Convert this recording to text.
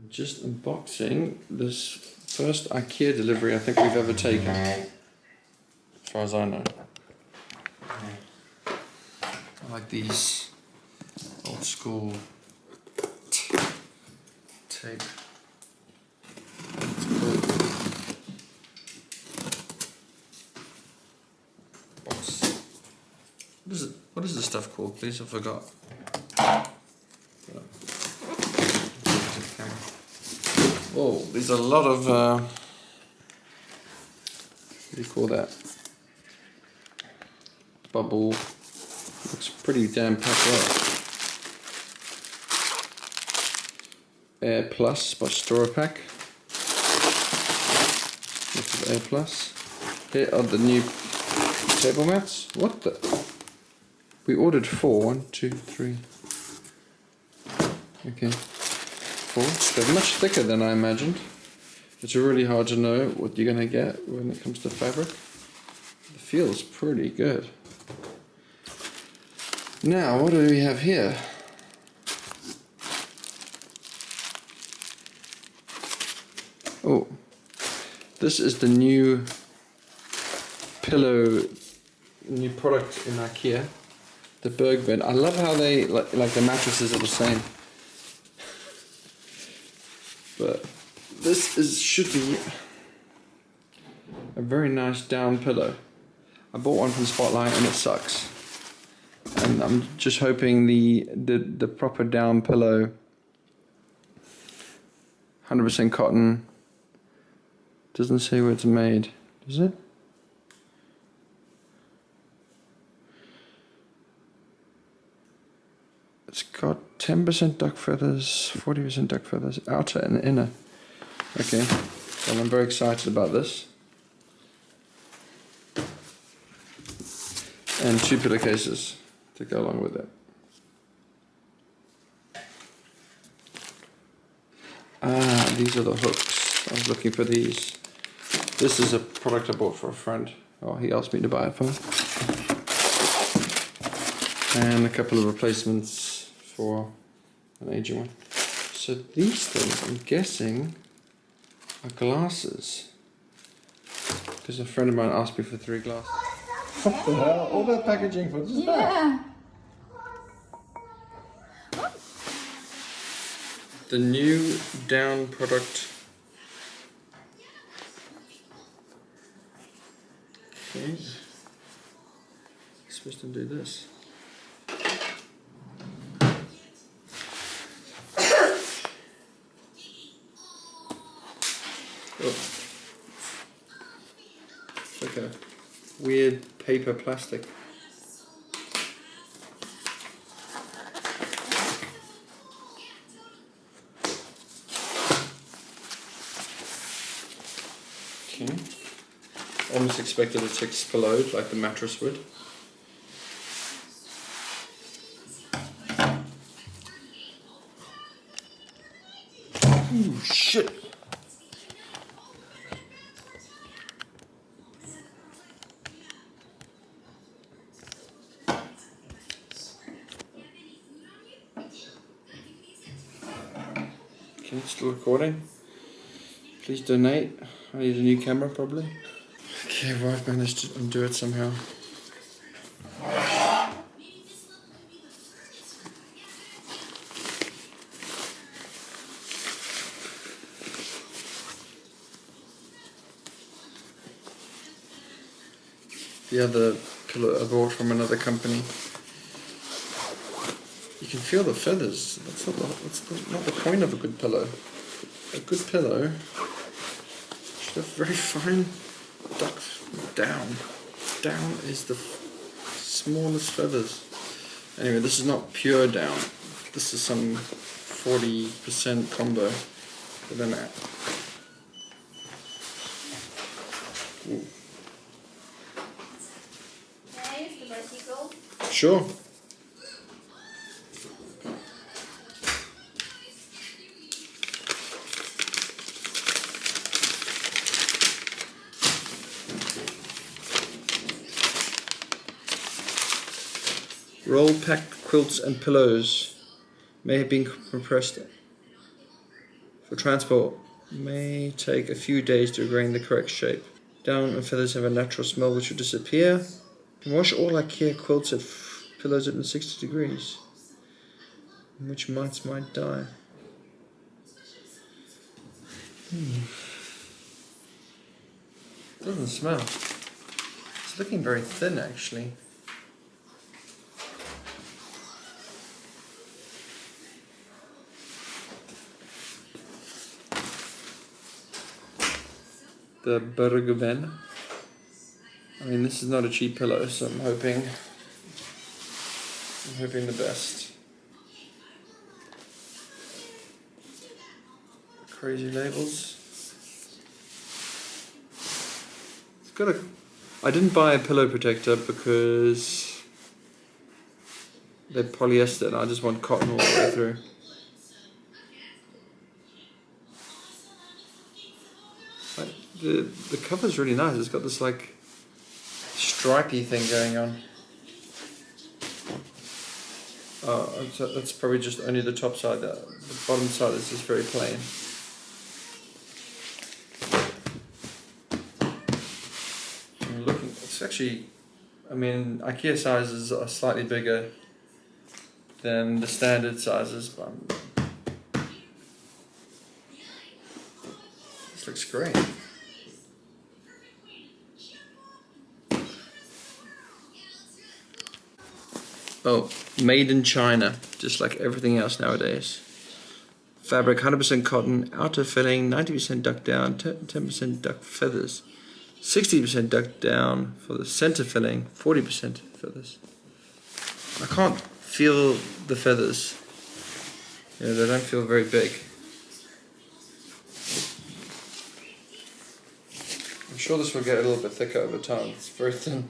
Just unboxing this first Ikea delivery I think we've ever taken, as far as I know. I like these old school tape. Box. What is this stuff called, please? I forgot. Oh, there's a lot of, what do you call that? Bubble. Looks pretty damn packed up. Air Plus by Storapack. This is Air Plus. Here are the new table mats. What the? We ordered 4. 1, 2, 3. Okay. 4. They're much thicker than I imagined. It's really hard to know what you're gonna get when it comes to fabric. It feels pretty good. Now, what do we have here? Oh, this is the new pillow, new product in Ikea, the BERGVEN. I love how they, like the mattresses are the same. But this should be a very nice down pillow. I bought one from Spotlight and it sucks. And I'm just hoping the proper down pillow, 100% cotton, doesn't say where it's made, does it? It's got 10% duck feathers, 40% duck feathers, outer and inner. Okay, well I'm very excited about this. And 2 pillowcases to go along with it. Ah, these are the hooks. I was looking for these. This is a product I bought for a friend. Oh, he asked me to buy it for him. And a couple of replacements for an aging one. So these things, I'm guessing, are glasses. Because a friend of mine asked me for 3 glasses. What the hell? All that packaging for just that? The new down product. Okay. Supposed to do this. Oh. It's like a weird paper plastic. Okay. Almost expected it to explode like the mattress would. Ooh, shit! Okay, still recording. Please donate. I need a new camera probably. Okay, well I've managed to undo it somehow. The other pillow I bought from another company. You can feel the feathers. That's not the point of a good pillow. A good pillow should have very fine duck down. Down is the smallest feathers. Anyway, this is not pure down. This is some 40% combo with an app. Ooh. Can I use the bicycle? Sure. Roll packed quilts and pillows may have been compressed for transport may take a few days to regain the correct shape. Down and feathers have a natural smell which will disappear. You can wash all IKEA quilts at pillows at 60 degrees, in which mites might die. Doesn't smell. It's looking very thin actually. The BERGVEN. I mean, this is not a cheap pillow, so I'm hoping the best. Crazy labels. It's got a. I didn't buy a pillow protector because they're polyester, and I just want cotton all the way through. The cover's really nice. It's got this like stripy thing going on. Oh, so that's probably just only the top side. The bottom side is just very plain. I'm looking. It's actually. I mean, IKEA sizes are slightly bigger than the standard sizes, but this looks great. Oh, made in China, just like everything else nowadays. Fabric 100% cotton, outer filling, 90% duck down, 10% duck feathers, 60% duck down for the center filling, 40% feathers. I can't feel the feathers. Yeah, they don't feel very big. I'm sure this will get a little bit thicker over time. It's very thin.